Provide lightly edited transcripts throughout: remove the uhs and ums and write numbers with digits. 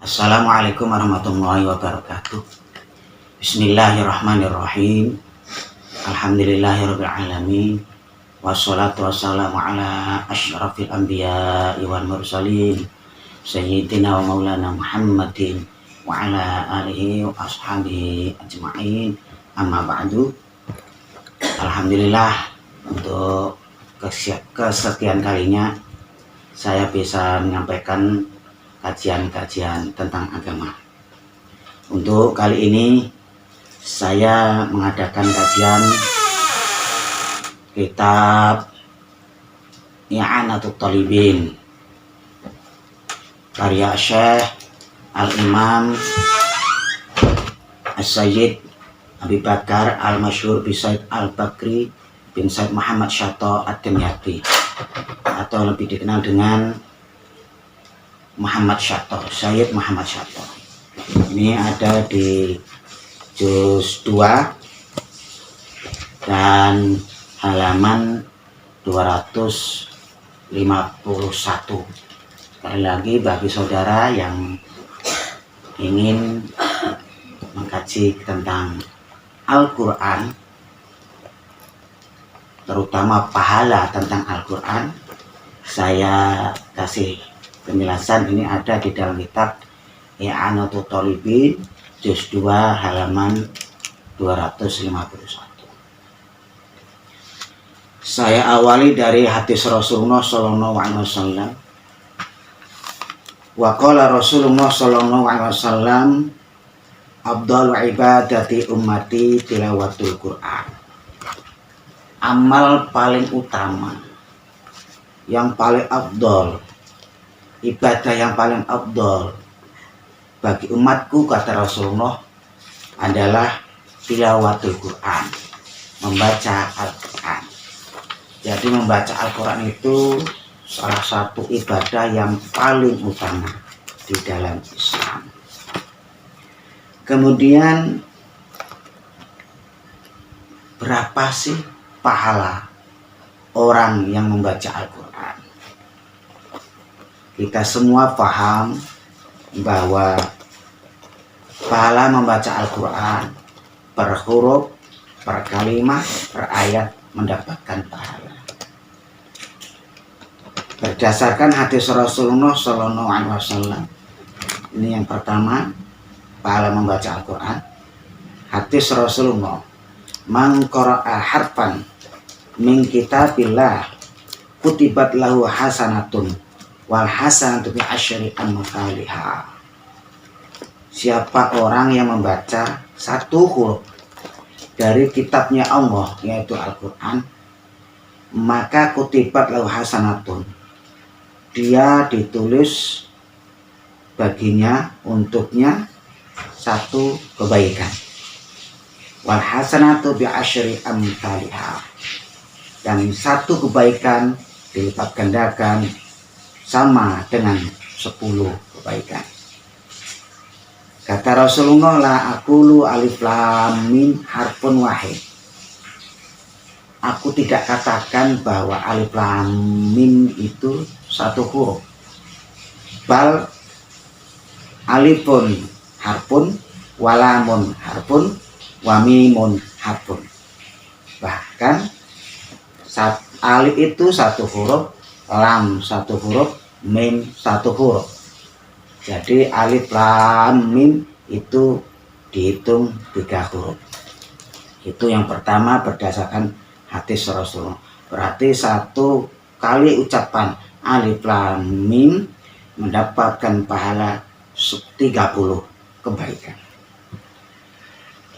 Assalamualaikum warahmatullahi wabarakatuh. Bismillahirrahmanirrahim. Alhamdulillahirabbil alamin. Wassalatu wassalamu ala asyrafil anbiya'i wal mursalin sayyidina wa maulana Muhammadin wa ala alihi wa ashabihi ajma'in. Amma ba'du. Alhamdulillah, untuk kesekian kalinya saya bisa menyampaikan kajian-kajian tentang agama. Untuk kali ini saya mengadakan kajian kitab I'anatul Talibin karya Syekh Al-Imam As-Sayyid Abi Bakar Al-Masyhur bin Said Al-Bakri bin Said Muhammad Syato Ad-Dimyati, atau lebih dikenal dengan Muhammad Syato, Sayyid Muhammad Syato. Ini ada di juz 2 dan halaman 251. Sekali lagi, bagi saudara yang ingin mengkaji tentang Al-Quran, terutama pahala tentang Al-Quran, saya kasih penjelasan. Ini ada di dalam kitab I'anatul Talibin juz 2 halaman 251. Saya awali dari hadis Rasulullah sallallahu alaihi wasallam. Wa qala Rasulullah sallallahu alaihi wasallam, afdhalu ibadati ummati tilawatul Qur'an. Amal paling utama, yang paling afdal, ibadah yang paling afdal bagi umatku, kata Rasulullah, adalah tilawatul Quran, membaca Al-Quran. Jadi membaca Al-Quran itu salah satu ibadah yang paling utama di dalam Islam. Kemudian, berapa sih pahala orang yang membaca Al-Quran? Kita semua paham bahwa pahala membaca Al-Quran per huruf, per kalimat, per ayat mendapatkan pahala. Berdasarkan hadis Rasulullah sallallahu alaihi wasallam, ini yang pertama, pahala membaca Al-Quran. Hadis Rasulullah, man qara'a harfan min kitabillah kutibat lahu hasanatun wal hasanatu bi asyri amsalihha. Siapa orang yang membaca satu huruf dari kitabnya Allah, yaitu Al-Quran, maka kutibat lahu hasanatun, dia ditulis baginya, untuknya, satu kebaikan. Wal hasanatu bi asyri amsalihha, dan satu kebaikan dilipat gandakan sama dengan 10 kebaikan. Kata Rasulullah, la aqulu alif lam mim harfun wahid. Aku tidak katakan bahwa alif lam mim itu satu huruf. Bal alifun harfun, walamun harfun, wamimun harfun. Bahkan alif itu satu huruf, lam satu huruf, mim satu huruf. Jadi alif lam mim itu dihitung 3 huruf. Itu yang pertama berdasarkan hadis Rasulullah. Berarti satu kali ucapan alif lam mim mendapatkan pahala 30 kebaikan.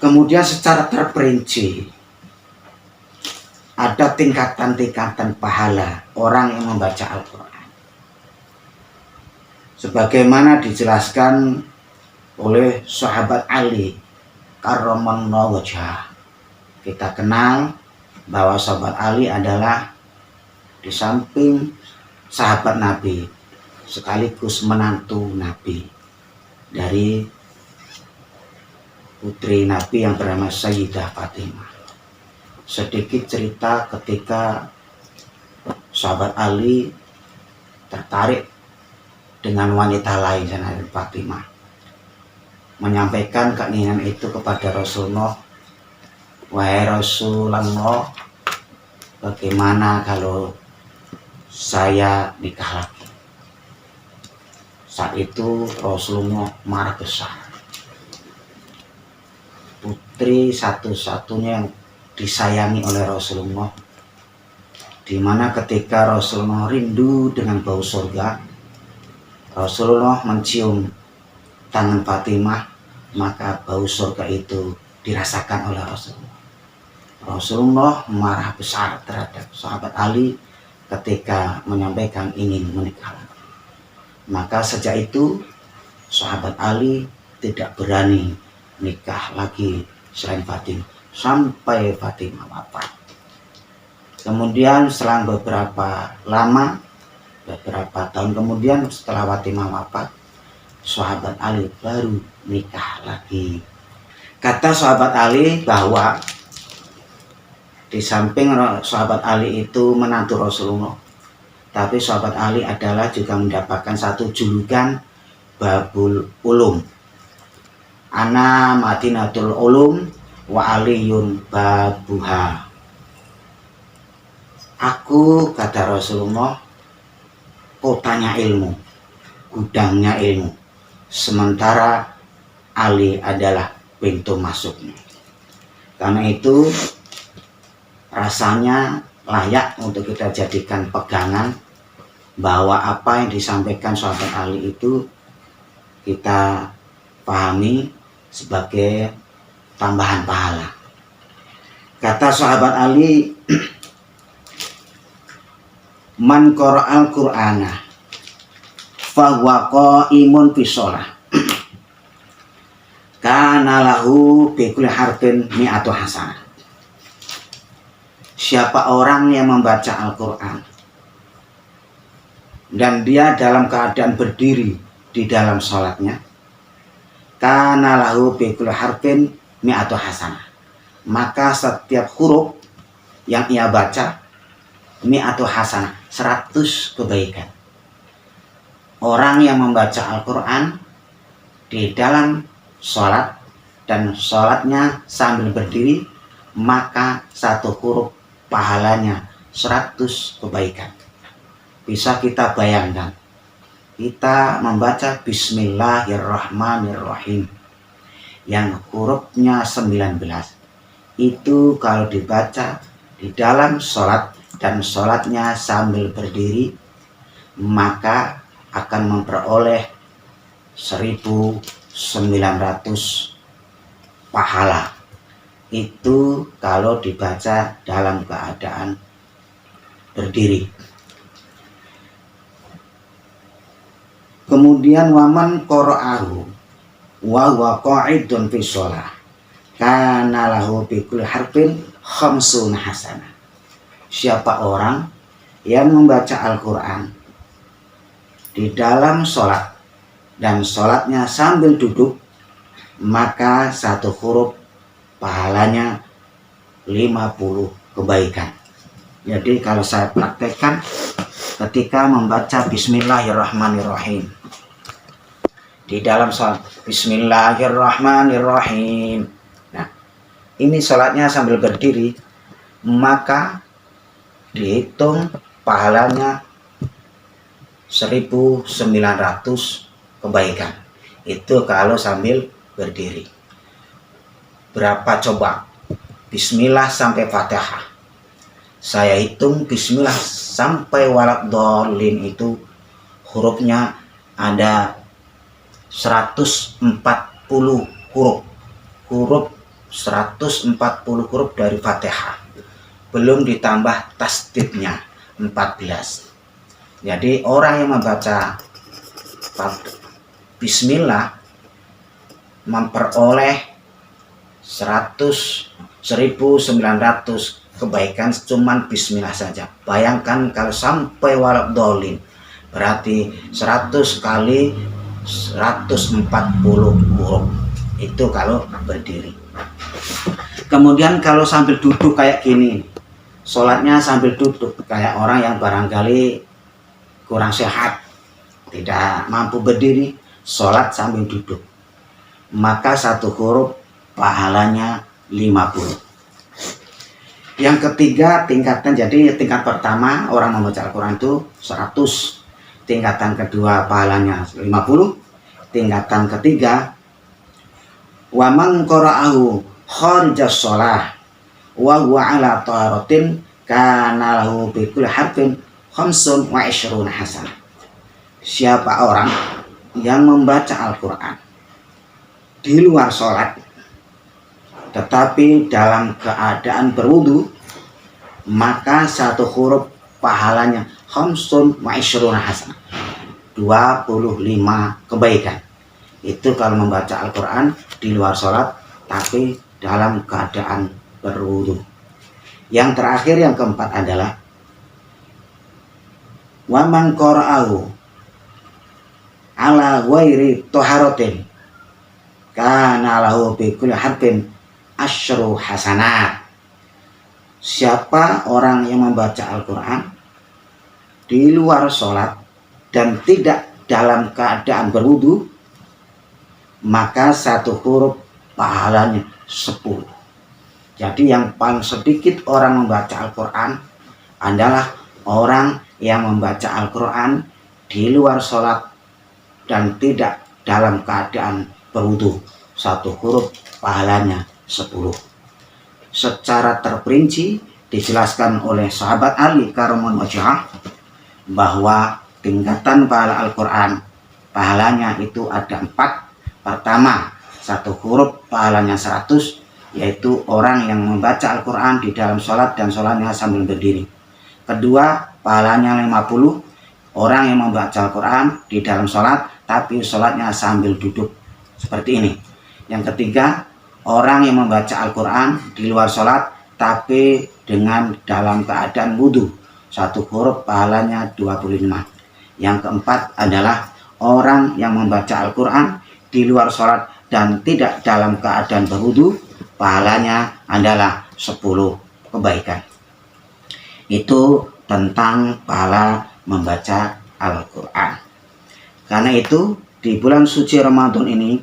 Kemudian secara terperinci ada tingkatan-tingkatan pahala orang yang membaca Al-Quran. Sebagaimana dijelaskan oleh sahabat Ali karramallahu wajhah. Kita kenal bahwa sahabat Ali adalah di samping sahabat Nabi, sekaligus menantu Nabi dari putri Nabi yang bernama Sayyidah Fatimah. Sedikit cerita ketika sahabat Ali tertarik dengan wanita lain, Sayyidah Fatimah. menyampaikan keinginan itu kepada Rasulullah, wahai Rasulullah, bagaimana kalau saya nikah lagi? Saat itu Rasulullah marah besar. Putri satu-satunya yang disayangi oleh Rasulullah, dimana ketika Rasulullah rindu dengan bau surga, Rasulullah mencium tangan Fatimah, maka bau surga itu dirasakan oleh Rasulullah. Rasulullah marah besar terhadap sahabat Ali ketika menyampaikan ingin menikah. Maka sejak itu sahabat Ali tidak berani nikah lagi selain Fatimah sampai Fatimah wafat. Kemudian selang beberapa tahun kemudian setelah Fatimah wafat, sahabat Ali baru nikah lagi. Kata sahabat Ali bahwa di samping sahabat Ali itu menantu Rasulullah, tapi sahabat Ali adalah juga mendapatkan satu julukan Babul Ulum. Ana Madinatul Ulum wa Aliyun Babuha. Aku, kata Rasulullah, kotanya ilmu, gudangnya ilmu, sementara Ali adalah pintu masuknya. Karena itu rasanya layak untuk kita jadikan pegangan bahwa apa yang disampaikan sahabat Ali itu kita pahami sebagai tambahan pahala. Kata sahabat Ali, man qara'al Qur'ana fahuwa qa'imun fi shalah kana lahu bi kulli harfin mi'atu hasanah. Siapa orang yang membaca Al-Quran dan dia dalam keadaan berdiri di dalam sholatnya, kana lahu bi kulli harfin mi'atu hasanah, maka setiap huruf yang ia baca mi'atu hasanah, 100 kebaikan. Orang yang membaca Al-Quran di dalam sholat dan sholatnya sambil berdiri, maka satu huruf pahalanya 100 kebaikan. Bisa kita bayangkan, kita membaca Bismillahirrahmanirrahim yang hurufnya 19, itu kalau dibaca di dalam sholat dan sholatnya sambil berdiri, maka akan memperoleh 1900 pahala. Itu kalau dibaca dalam keadaan berdiri. Kemudian waman qara'ahu wa huwa qa'idun fi shalah kana lahu bi kulli harfin khamsuna hasanah. Siapa orang yang membaca Al-Quran di dalam sholat dan sholatnya sambil duduk, maka satu huruf pahalanya 50 kebaikan. Jadi kalau saya praktekkan ketika membaca Bismillahirrahmanirrahim di dalam sholat, Bismillahirrahmanirrahim, nah ini sholatnya sambil berdiri, maka dihitung pahalanya 1900 kebaikan. Itu kalau sambil berdiri. Berapa coba? Bismillah sampai Fatihah. Saya hitung Bismillah sampai waladhdallin itu hurufnya ada 140 huruf. Huruf 140 huruf dari Fatihah. Belum ditambah tasdidnya 14. Jadi orang yang membaca Bismillah memperoleh 1900 kebaikan cuman Bismillah saja. Bayangkan kalau sampai waladhdallin, berarti 100 kali 140 huruf. Itu kalau berdiri. Kemudian kalau sambil duduk kayak gini, sholatnya sambil duduk, kayak orang yang barangkali kurang sehat, tidak mampu berdiri, sholat sambil duduk, maka satu huruf pahalanya 50. Yang ketiga tingkatan, jadi tingkat pertama orang membaca Al-Quran itu 100, tingkatan kedua pahalanya 50, tingkatan ketiga wa man qara'ahu kharijas shalah wa huwa ala taharatin kana lahu bi kulli harfin 25 hasanah. Siapa orang yang membaca Al-Quran di luar sholat tetapi dalam keadaan berwudu, maka satu huruf pahalanya 25 hasanah, 25 kebaikan. Itu kalau membaca Al-Quran di luar sholat tapi dalam keadaan berwudu. Yang terakhir, yang keempat adalah wa man qara'ahu ala ghairi taharatin kana lahu bi kulli harfin asyru hasanat. Siapa orang yang membaca Al-Quran di luar sholat dan tidak dalam keadaan berwudu, maka satu huruf pahalanya 10. Jadi yang paling sedikit orang membaca Al-Quran adalah orang yang membaca Al-Quran di luar sholat dan tidak dalam keadaan berwudu. Satu huruf pahalanya 10. Secara terperinci dijelaskan oleh sahabat Ali karramallahu wajhah bahwa tingkatan pahala Al-Quran pahalanya itu ada 4. Pertama, satu huruf pahalanya 100, yaitu orang yang membaca Al-Quran di dalam sholat dan sholatnya sambil berdiri. Kedua, pahalanya 50, orang yang membaca Al-Quran di dalam sholat tapi sholatnya sambil duduk seperti ini. Yang ketiga, orang yang membaca Al-Quran di luar sholat tapi dengan dalam keadaan wudhu, satu huruf pahalanya 25. Yang keempat adalah orang yang membaca Al-Quran di luar sholat dan tidak dalam keadaan berwudhu, pahalanya adalah 10 kebaikan. Itu tentang pahala membaca Al-Quran. Karena itu di bulan suci Ramadan ini,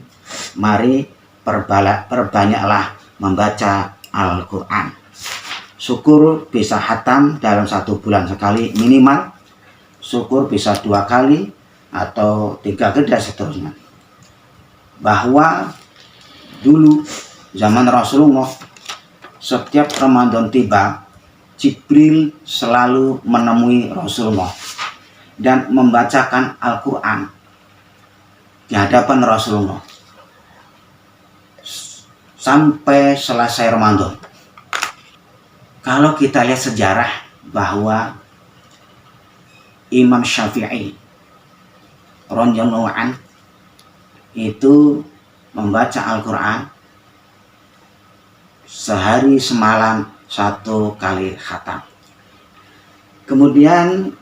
mari perbanyaklah membaca Al-Quran. Syukur bisa khatam dalam 1 bulan sekali minimal, syukur bisa 2 kali atau 3 kali dan seterusnya. Bahwa dulu zaman Rasulullah, setiap Ramadan tiba, Jibril selalu menemui Rasulullah dan membacakan Al-Quran di hadapan Rasulullah sampai selesai Ramadan. Kalau kita lihat sejarah bahwa Imam Syafi'i radhiyallahu anhu itu membaca Al-Quran sehari semalam 1 kali khatam. Kemudian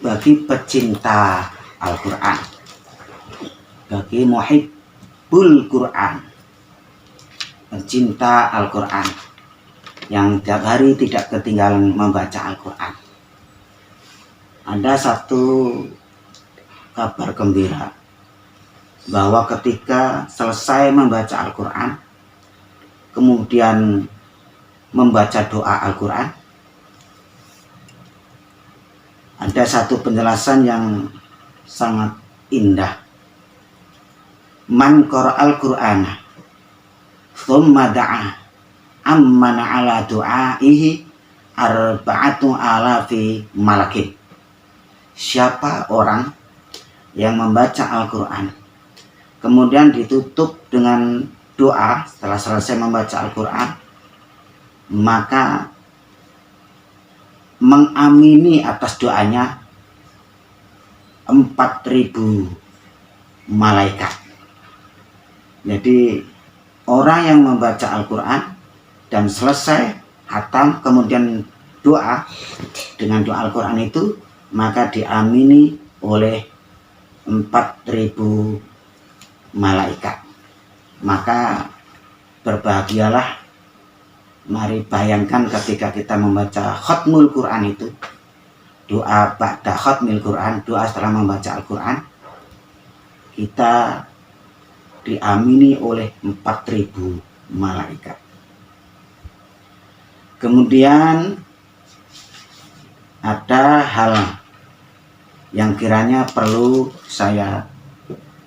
bagi pecinta Al-Quran, bagi muhibbul Quran, pencinta Al-Quran yang tiap hari tidak ketinggalan membaca Al-Quran, ada satu kabar gembira bahwa ketika selesai membaca Al-Quran, kemudian membaca doa Al-Quran, ada satu penjelasan yang sangat indah. Man qara'al Qur'ana thumma da'a ammana ala du'aihi 4,000 malakin. Siapa orang yang membaca Al-Quran kemudian ditutup dengan doa setelah selesai membaca Al-Quran, maka mengamini atas doanya 4.000 malaikat. Jadi orang yang membaca Al-Quran dan selesai khatam kemudian doa dengan doa Al-Quran itu, maka diamini oleh 4.000 malaikat. Maka berbahagialah, mari bayangkan ketika kita membaca khatmul Quran itu, doa ba'da khatmil Quran, doa setelah membaca Al-Quran, kita diamini oleh 4.000 malaikat. Kemudian ada hal yang kiranya perlu saya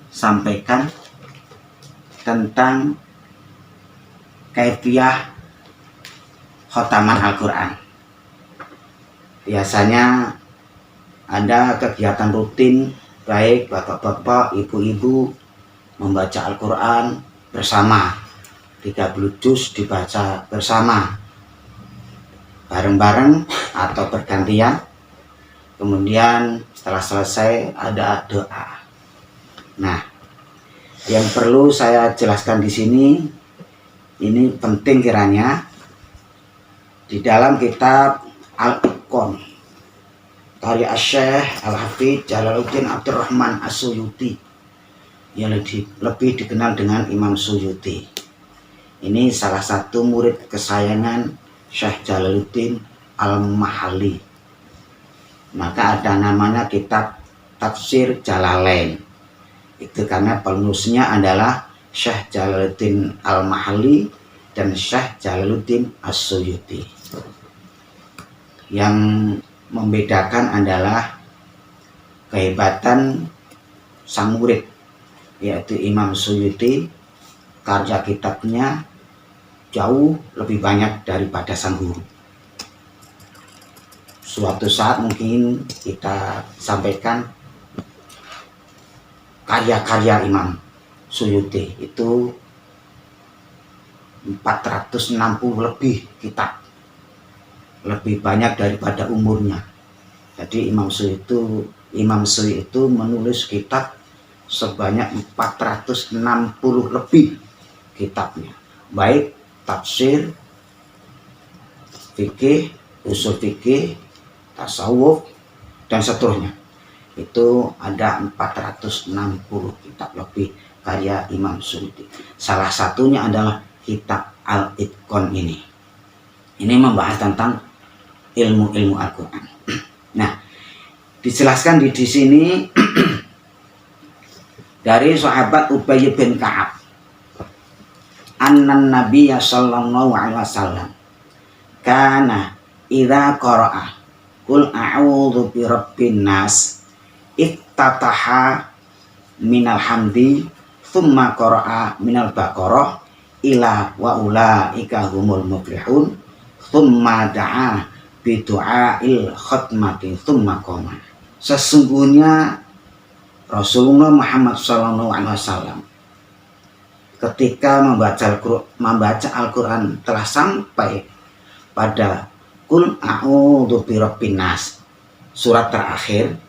sampaikan tentang kaifiyah khotaman Al-Quran. Biasanya ada kegiatan rutin, baik bapak-bapak, ibu-ibu membaca Al-Quran bersama, 30 juz dibaca bersama, bareng-bareng atau bergantian. Kemudian setelah selesai ada doa. Nah, yang perlu saya jelaskan di sini, ini penting kiranya, di dalam kitab Al-Itqan karya Syekh Al-Hafidz Jalaluddin Abdurrahman As-Suyuti yang lebih dikenal dengan Imam Suyuti. Ini salah satu murid kesayangan Syekh Jalaluddin Al-Mahalli. Maka ada namanya kitab Tafsir Jalalain. Itu karena penulisnya adalah Syekh Jalaluddin Al-Mahalli dan Syekh Jalaluddin As-Suyuti. Yang membedakan adalah kehebatan sang murid, yaitu Imam Suyuti. Karya kitabnya jauh lebih banyak daripada sang guru. Suatu saat mungkin kita sampaikan karya-karya Imam Suyuti, itu 460 lebih kitab, lebih banyak daripada umurnya. Jadi Imam Suyuti itu menulis kitab sebanyak 460 lebih kitabnya, baik tafsir, fikih, usul fikih, tasawuf, dan seterusnya. Itu ada 460 kitab lebih karya Imam Suyuti. Salah satunya adalah kitab Al-Itqan ini. Ini membahas tentang ilmu-ilmu Al-Quran. Nah, dijelaskan di sini dari sahabat Ubay bin Ka'ab, annan Nabiyya sallallahu alaihi wasallam kana idza qara'a qul a'udzu birabbin nas iftataha minal hamdi thumma qara'a minal baqarah ila wa ulaika humul muflihun thumma da'a bidu'ail khatmati thumma qama. Sesungguhnya Rasulullah Muhammad SAW ketika membaca Al-Quran telah sampai pada Qul a'udzu birabbin nas, surat terakhir,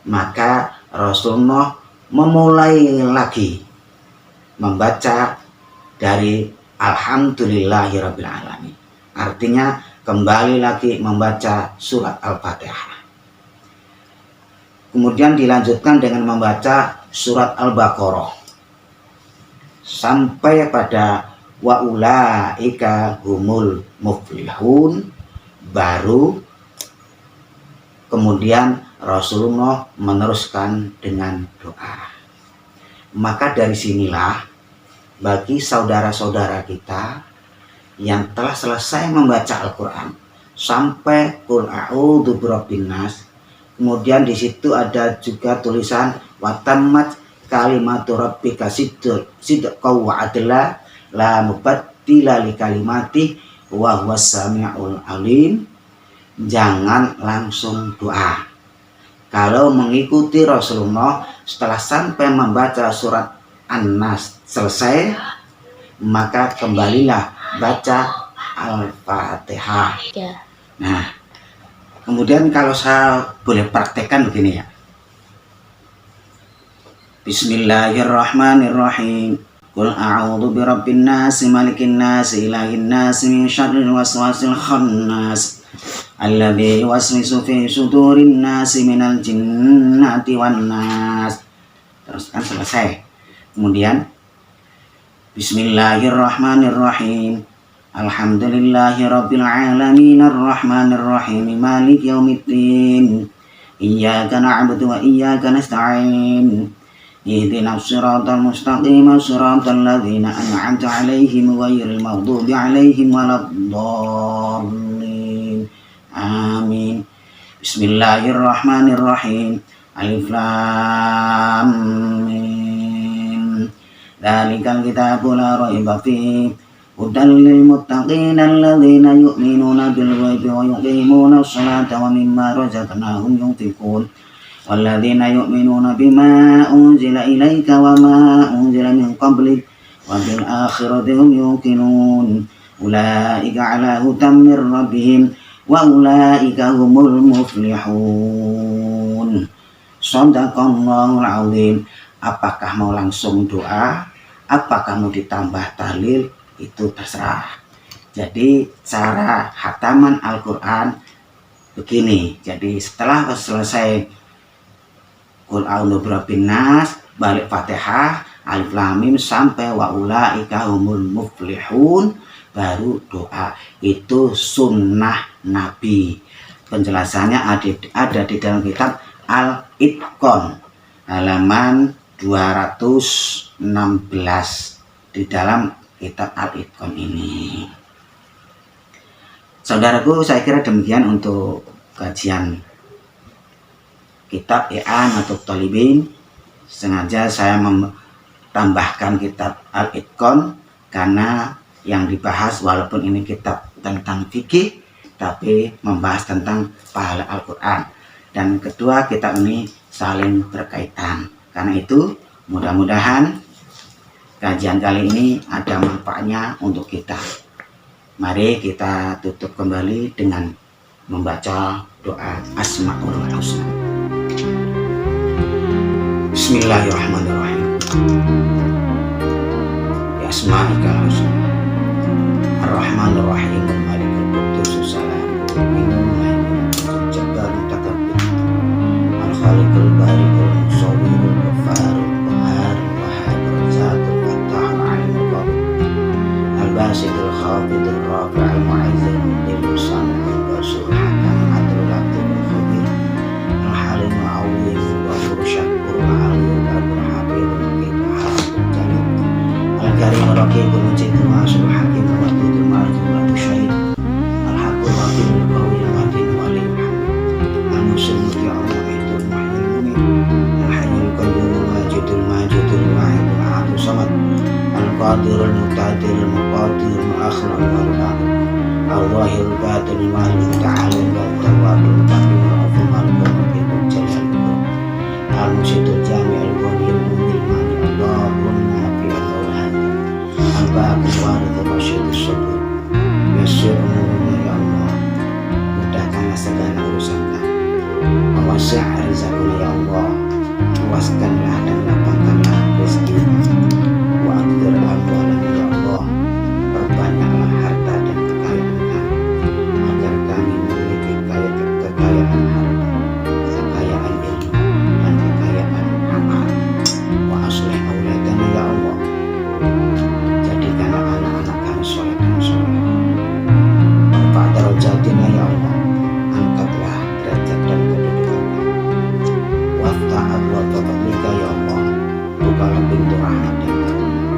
maka Rasulullah memulai lagi membaca dari Alhamdulillahirabbil alamin. Artinya kembali lagi membaca surat Al-Fatihah. Kemudian dilanjutkan dengan membaca surat Al-Baqarah sampai pada wa ulaika humul muflihun, baru kemudian Rasulullah meneruskan dengan doa. Maka dari sinilah bagi saudara-saudara kita yang telah selesai membaca Al-Quran sampai Qul a'udzu birabbin nas, kemudian di situ ada juga tulisan watammat kalimatu rabbika sidqan wa adla la mubaddila li kalimati wa huwas samiul alim. Jangan langsung doa. Kalau mengikuti Rasulullah setelah sampai membaca surat An-Nas selesai, maka kembalilah baca Al-Fatihah. Nah, kemudian kalau saya boleh praktekkan begini ya. Bismillahirrahmanirrahim. Qul a'udzu birabbin nas, malikin nas, ilahin nas, min syarril waswasil khannas, alladzi yuwaswisu fi sudurin nas minal jinnati wan nas. Terus kan selesai. Kemudian Bismillahirrahmanirrahim. Alhamdulillahirabbil alamin arrahmanir rahim maliki yaumiddin. Iyyaka na'budu wa iyyaka nasta'in. ihdinas siratal mustaqim siratal ladzina an'amta 'alaihim ghairil maghdubi alaihim waladdallin. Amin. Bismillahirrahmanirrahim. Alif lam mim. Dzalikal kitabu la raiba fihi hudan lil muttaqin alladzina yu'minuna bil ghaibi wa yuqimuna sholata wa mimma razaqnahum yunfiqun. Walladzina yu'minuna bima unzila ilaika wa ma unzila min qablik wa bil akhirati hum yuqinun. Ulaika 'ala hudan mir rabbihim wa ulaika humul muflihun. Shadaqallahul azim. Apakah mau langsung doa, apakah mau ditambah tahlil, itu terserah. Jadi cara khataman Al-Quran begini. Jadi setelah selesai Qul a'udzu birabbin nas, balik Fatihah, Alif Lam Mim sampai wa ulaika humul muflihun, baru doa. Itu sunnah Nabi. Penjelasannya ada di dalam kitab Al-Itqan halaman 216 di dalam kitab Al-Itqan ini. Saudaraku, saya kira demikian untuk kajian kitab I'an atau Thalibin. Sengaja saya tambahkan kitab Al-Itqan karena yang dibahas walaupun ini kitab tentang fikih, tapi membahas tentang pahala Al-Quran. Dan kedua, kitab ini saling berkaitan. Karena itu mudah-mudahan kajian kali ini ada manfaatnya untuk kita. Mari kita tutup kembali dengan membaca doa Asmaul Husna. Bismillahirrahmanirrahim. Ya Asma'ikal Husna Ar-Rahmanir Rahim Al-Malikul Quddus Salamul Mu'min Al-Jabbar Mutakabbir Al-Khaliqul Bari'ul Musawwirul Ghafarul Qahharul Wahhab Razzaqul Fattahul Alimul Qadir Al-Basitul Khafidul Rafi'ul Mu'izzul Mudhillul Sami'ul Basirul Hakam Adlul Latiful Khabir Al-Halimul Awwizul Ghafurul Syakurul Aliyul Qadir Habibul Muqimul Hafidzul Jalil Al-Karimul Raqibul Mujidul Ma'asul Hakimul Wadudul Ma'asul Wadud Syahid Al-Haqqul Waqimul Qawiyul Matin Waliyul Hamid Al-Musul Muti'ul Mu'idul Muhyil Mumin Al-Hayyul Qayyumul Majidul Majidul Wahidul Ahadul Samad Al-Qadirul Muqtadirul Muqadirul Mu'akhirul Warullah Al-Wahirul Batinul Walil Ta'alim Al-Tawwadul Mutaqimul Aful Malikul Muqidul Jalal Al-Musidul Jami'ul Ghaniyul Mudil Mani Allahumma fi'al hadi Al-Baqil Warithul Rasyidus Sabur Yassir umuruna ya Allah, mudahkanlah segala urusan kami. Wasi' rizqana ya Allah, luaskanlah dan lapangkanlah rezeki kami. Wa akthir amwalana ya Allah, perbanyaklah harta dan kekayaan kami, agar kami memiliki kekayaan harta, kekayaan ilmu, dan kekayaan amal. Wa aslih auladana ya Allah, jadikanlah anak-anak kami soleh dan soleh. Warfa' darajatina ya Allah, angkatlah derajat dan kedudukan kami. Waftah abwaaba fadlika ya Allah, bukalah pintu rahmat dan karunia.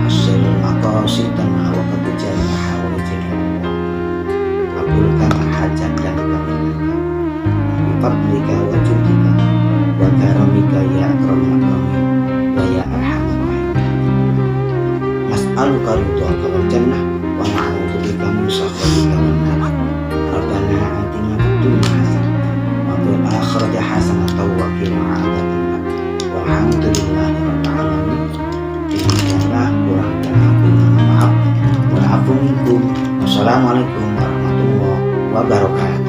Hasil maqasidana wa qadjana hawaijil ya Allah, kabulkan hajat dan keinginan kami. Bifadlika wa judika wa karamika ya akramul akramin wa ya arhamar rahimin. Nas'aluka ridhaka wal jannah wa na'udzubika min sakhatika wan nar. Rabbana atina fid dunya hasanah wa fil akhirati hasanah wa qina adzabannar. Walhamdulillahi rabbil alamin. Demikianlah kurang dan lebihnya maaf. Wa'afu minkum. Wassalamualaikum warahmatullahi wabarakatuh.